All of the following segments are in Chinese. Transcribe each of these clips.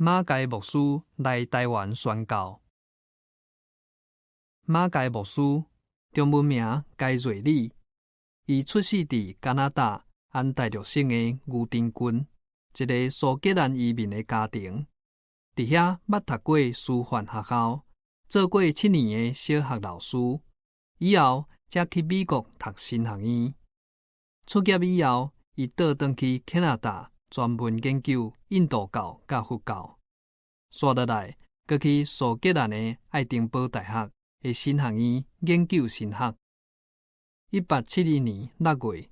马偕牧师来台湾宣教。马偕牧师，中文名偕瑞里，伊出世伫加拿大安大略省的牛津郡，一个苏格兰移民的家庭。伫遐捌读过师范学校，做过7年的小学老师，以后才去美国读神学院。出业以后，伊倒转去加拿大，专门研究印度教甲佛教。续落来，佮去苏格兰的爱丁堡大学的神学院研究神学。1872年6月，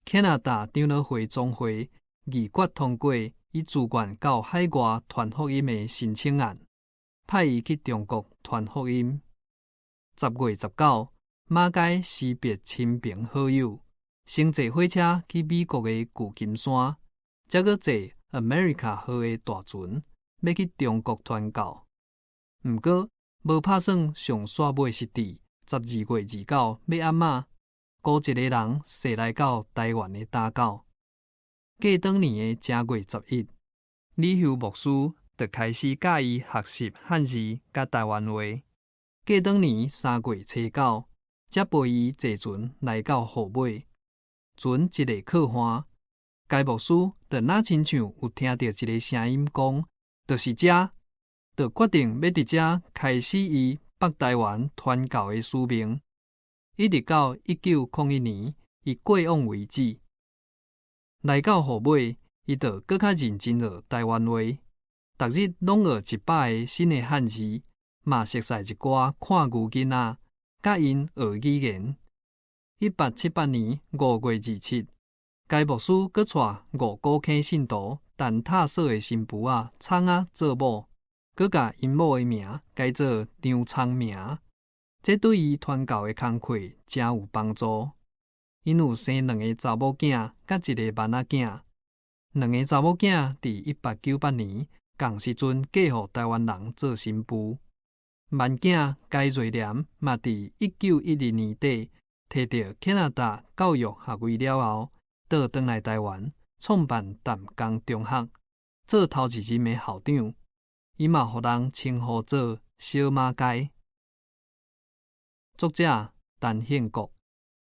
加拿大长老会总会议决通过伊自愿到海外传福音的申请案，派伊去中国传福音。10月19，马偕辞别亲朋好友，乘坐火车去美国的旧金山，才搁坐 America 号的大船，要去中国传教。毋过，无拍算上煞尾是伫12月29要暗暝，孤一个人驶来到台湾的打狗。过当年的正月11，李修牧师就开始教伊学习汉字甲台湾话。过当年3月初9，才陪伊坐船来到河尾。船一个靠岸，该牧师就若亲像有听到一个声音讲，就是这，就决定要伫这开始伊北台湾传教的使命，一直到1901年伊过往为止。来到河尾，伊就更较认真学台湾话，逐日拢学100个新的汉字，嘛熟悉一寡看牛囡仔，甲因学语言。1878年5月27，该牧师阁带5股坑信徒但塔索的新妇苍做某，阁甲因某的名改做张苍名。这对伊传教的工课真有帮助。因有生2个查某囝，甲1个囡仔囝。2个查某囝伫1898年同时阵嫁互台湾人做新妇。囡囝该瑞廉嘛伫1910年底摕到加拿大教育学位了后，倒转来台湾，创办淡江中学，做头一任的校长。伊嘛互人称呼做小马偕。作者陈宪国。